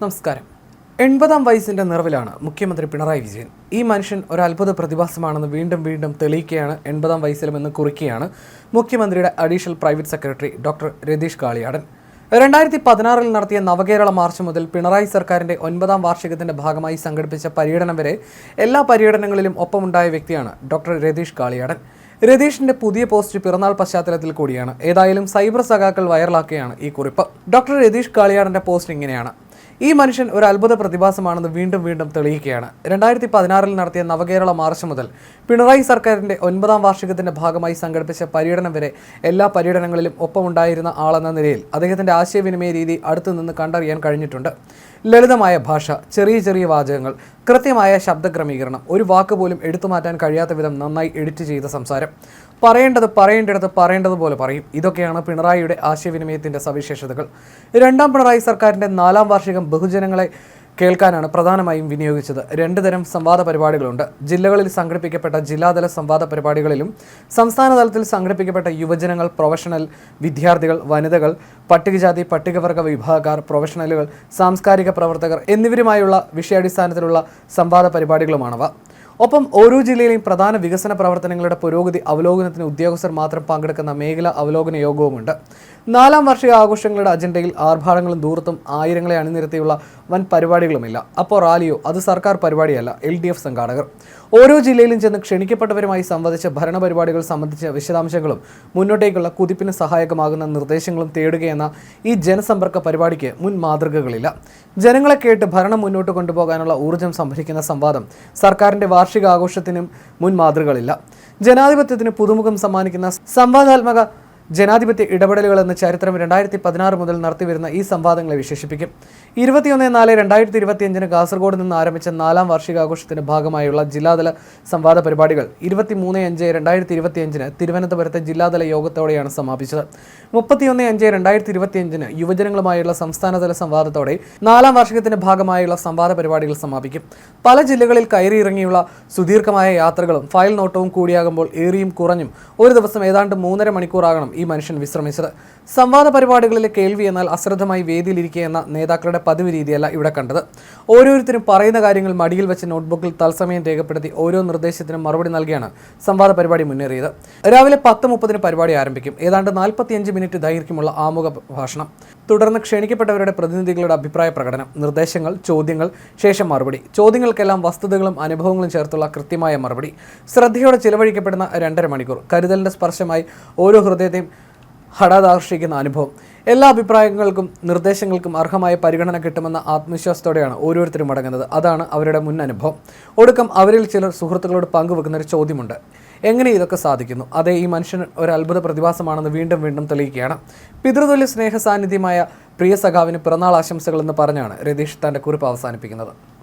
നമസ്കാരം. 80-ാം വയസ്സിന്റെ നിറവിലാണ് മുഖ്യമന്ത്രി പിണറായി വിജയൻ. ഈ മനുഷ്യൻ ഒരു അത്ഭുത പ്രതിഭാസമാണെന്ന് വീണ്ടും തെളിയിക്കുകയാണ്. 80-ാം വയസ്സിലുമെന്ന് കുറിക്കുകയാണ് മുഖ്യമന്ത്രിയുടെ additional private secretary doctor Ratheesh Kaliyadan. 2016 നടത്തിയ നവകേരള മാർച്ച് മുതൽ പിണറായി സർക്കാരിന്റെ 9-ാം വാർഷികത്തിന്റെ ഭാഗമായി സംഘടിപ്പിച്ച പര്യടനം വരെ എല്ലാ പര്യടനങ്ങളിലും ഒപ്പമുണ്ടായ വ്യക്തിയാണ് ഡോക്ടർ രതീഷ് കാളിയാടൻ. രതീഷിന്റെ പുതിയ പോസ്റ്റ് പിറന്നാൾ പശ്ചാത്തലത്തിൽ കൂടിയാണ്. ഏതായാലും സൈബർ സഖാക്കൾ വൈറലാക്കുകയാണ് ഈ കുറിപ്പ്. ഡോക്ടർ രതീഷ് കാളിയാടന്റെ പോസ്റ്റ് ഇങ്ങനെയാണ്: ഈ മനുഷ്യൻ ഒരു അത്ഭുത പ്രതിഭാസമാണെന്ന് വീണ്ടും തെളിയിക്കുകയാണ്. 2016 നടത്തിയ നവകേരള മാർച്ച് മുതൽ പിണറായി സർക്കാരിന്റെ 9-ാം വാർഷികത്തിന്റെ ഭാഗമായി സംഘടിപ്പിച്ച പര്യടനം വരെ എല്ലാ പര്യടനങ്ങളിലും ഒപ്പമുണ്ടായിരുന്ന ആളെന്ന നിലയിൽ അദ്ദേഹത്തിന്റെ ആശയവിനിമയ രീതി അടുത്തുനിന്ന് കണ്ടറിയാൻ കഴിഞ്ഞിട്ടുണ്ട്. ലളിതമായ ഭാഷ, ചെറിയ വാചകങ്ങൾ, കൃത്യമായ ശബ്ദക്രമീകരണം, ഒരു വാക്ക് പോലും എടുത്തുമാറ്റാൻ കഴിയാത്ത വിധം നന്നായി എഡിറ്റ് ചെയ്ത സംസാരം, പറയേണ്ടിടത്ത് പറയേണ്ടതുപോലെ പറയും. ഇതൊക്കെയാണ് പിണറായിയുടെ ആശയവിനിമയത്തിന്റെ സവിശേഷതകൾ. രണ്ടാം പിണറായി സർക്കാരിന്റെ 4-ാം വാർഷികം ബഹുജനങ്ങളെ കേൾക്കാനാണ് പ്രധാനമായും വിനിയോഗിച്ചത്. 2 തരം സംവാദ പരിപാടികളുണ്ട്. ജില്ലകളിൽ സംഘടിപ്പിക്കപ്പെട്ട ജില്ലാതല സംവാദ പരിപാടികളിലും സംസ്ഥാന തലത്തിൽ സംഘടിപ്പിക്കപ്പെട്ട യുവജനങ്ങൾ, പ്രൊഫഷണൽ, വിദ്യാർത്ഥികൾ, വനിതകൾ, പട്ടികജാതി പട്ടികവർഗ വിഭാഗക്കാർ, പ്രൊഫഷണലുകൾ, സാംസ്കാരിക പ്രവർത്തകർ എന്നിവരുമായുള്ള വിഷയാടിസ്ഥാനത്തിലുള്ള സംവാദ പരിപാടികളുമാണവ. ഒപ്പം ഓരോ ജില്ലയിലെയും പ്രധാന വികസന പ്രവർത്തനങ്ങളുടെ പുരോഗതി അവലോകനത്തിന് ഉദ്യോഗസ്ഥർ മാത്രം പങ്കെടുക്കുന്ന മേഖലാ അവലോകന യോഗവുമുണ്ട്. 4-ാം വാർഷിക ആഘോഷങ്ങളുടെ അജണ്ടയിൽ ആർഭാടങ്ങളും ദൂരത്തും ആയിരങ്ങളെ അണിനിരത്തിയുള്ള വൻ പരിപാടികളുമില്ല. അപ്പോൾ റാലിയോ? അത് സർക്കാർ പരിപാടിയല്ല, LDF സംഘാടകർ. ഓരോ ജില്ലയിലും ചെന്ന് ക്ഷണിക്കപ്പെട്ടവരുമായി സംവദിച്ച് ഭരണപരിപാടികൾ സംബന്ധിച്ച വിശദാംശങ്ങളും മുന്നോട്ടേക്കുള്ള കുതിപ്പിന് സഹായകമാകുന്ന നിർദ്ദേശങ്ങളും തേടുകയെന്ന ഈ ജനസമ്പർക്ക പരിപാടിക്ക് മുൻ മാതൃകകളില്ല. ജനങ്ങളെ കേട്ട് ഭരണം മുന്നോട്ട് കൊണ്ടുപോകാനുള്ള ഊർജ്ജം സംഭരിക്കുന്ന സംവാദം സർക്കാരിന്റെ വാർഷികാഘോഷത്തിനും മുൻ മാതൃകകളില്ല. ജനാധിപത്യത്തിന് പുതുമുഖം സമ്മാനിക്കുന്ന സംവാദാത്മക ജനാധിപത്യ ഇടപെടലുകൾ എന്ന ചരിത്രം 2016 മുതൽ നടത്തിവരുന്ന ഈ സംവാദങ്ങളെ വിശേഷിപ്പിക്കും. 21/4/2025 കാസർഗോഡ് നിന്ന് ആരംഭിച്ച 4-ാം വാർഷികാഘോഷത്തിന്റെ ഭാഗമായുള്ള ജില്ലാതല സംവാദ പരിപാടികൾ 23/5/2025 തിരുവനന്തപുരത്തെ ജില്ലാതല യോഗത്തോടെയാണ് സമാപിച്ചത്. 31/5/2025 യുവജനങ്ങളുമായുള്ള സംസ്ഥാനതല സംവാദത്തോടെ 4-ാം വാർഷികത്തിന്റെ ഭാഗമായുള്ള സംവാദ പരിപാടികൾ സമാപിക്കും. പല ജില്ലകളിൽ കയറിയിറങ്ങിയുള്ള സുദീർഘമായ യാത്രകളും ഫയൽ നോട്ടവും കൂടിയാകുമ്പോൾ ഏറിയും കുറഞ്ഞും ഒരു ദിവസം ഏതാണ്ട് 3.5 മണിക്കൂറാകണം ഈ മനുഷ്യൻ വിശ്രമിച്ചത്. സംവാദ പരിപാടികളിലെ കേൾവി എന്നാൽ അശ്രദ്ധമായി വേദിയിലിരിക്കുക എന്ന നേതാക്കളുടെ പതിവ് രീതിയല്ല ഇവിടെ കണ്ടത്. ഓരോരുത്തരും പറയുന്ന കാര്യങ്ങൾ മടിയിൽ വെച്ച് നോട്ട്ബുക്കിൽ തത്സമയം രേഖപ്പെടുത്തി ഓരോ നിർദ്ദേശത്തിനും മറുപടി നൽകിയാണ് സംവാദ പരിപാടി മുന്നേറിയത്. രാവിലെ 10:30 പരിപാടി ആരംഭിക്കും. ഏതാണ്ട് 45 മിനിറ്റ് ദൈർഘ്യമുള്ള ആമുഖ ഭാഷണം, തുടർന്ന് ക്ഷണിക്കപ്പെട്ടവരുടെ പ്രതിനിധികളുടെ അഭിപ്രായ പ്രകടനം, നിർദ്ദേശങ്ങൾ, ചോദ്യങ്ങൾ, ശേഷം മറുപടി. ചോദ്യങ്ങൾക്കെല്ലാം വസ്തുതകളും അനുഭവങ്ങളും ചേർത്തുള്ള കൃത്യമായ മറുപടി. ശ്രദ്ധയോടെ ചിലവഴിക്കപ്പെടുന്ന 2.5 മണിക്കൂർ. കരുതലിന്റെ സ്പർശമായി ഓരോ ഹൃദയത്തെയും ഹഠാതാകർഷിക്കുന്ന അനുഭവം. എല്ലാ അഭിപ്രായങ്ങൾക്കും നിർദ്ദേശങ്ങൾക്കും അർഹമായ പരിഗണന കിട്ടുമെന്ന ആത്മവിശ്വാസത്തോടെയാണ് ഓരോരുത്തരും മടങ്ങുന്നത്. അതാണ് അവരുടെ മുൻ അനുഭവം. ഒടുക്കം അവരിൽ ചിലർ സുഹൃത്തുക്കളോട് പങ്കുവെക്കുന്ന ഒരു ചോദ്യമുണ്ട്: എങ്ങനെ ഇതൊക്കെ സാധിക്കുന്നു? അതേ, ഈ മനുഷ്യൻ ഒരു അത്ഭുത പ്രതിഭാസമാണെന്ന് വീണ്ടും തെളിയിക്കുകയാണ്. പിതൃതുല്യ സ്നേഹ സാന്നിധ്യമായ പ്രിയ സഖാവിന് പിറന്നാൾ ആശംസകൾ എന്ന് പറഞ്ഞാണ് രതീഷ് തന്റെ കുറിപ്പ് അവസാനിപ്പിക്കുന്നത്.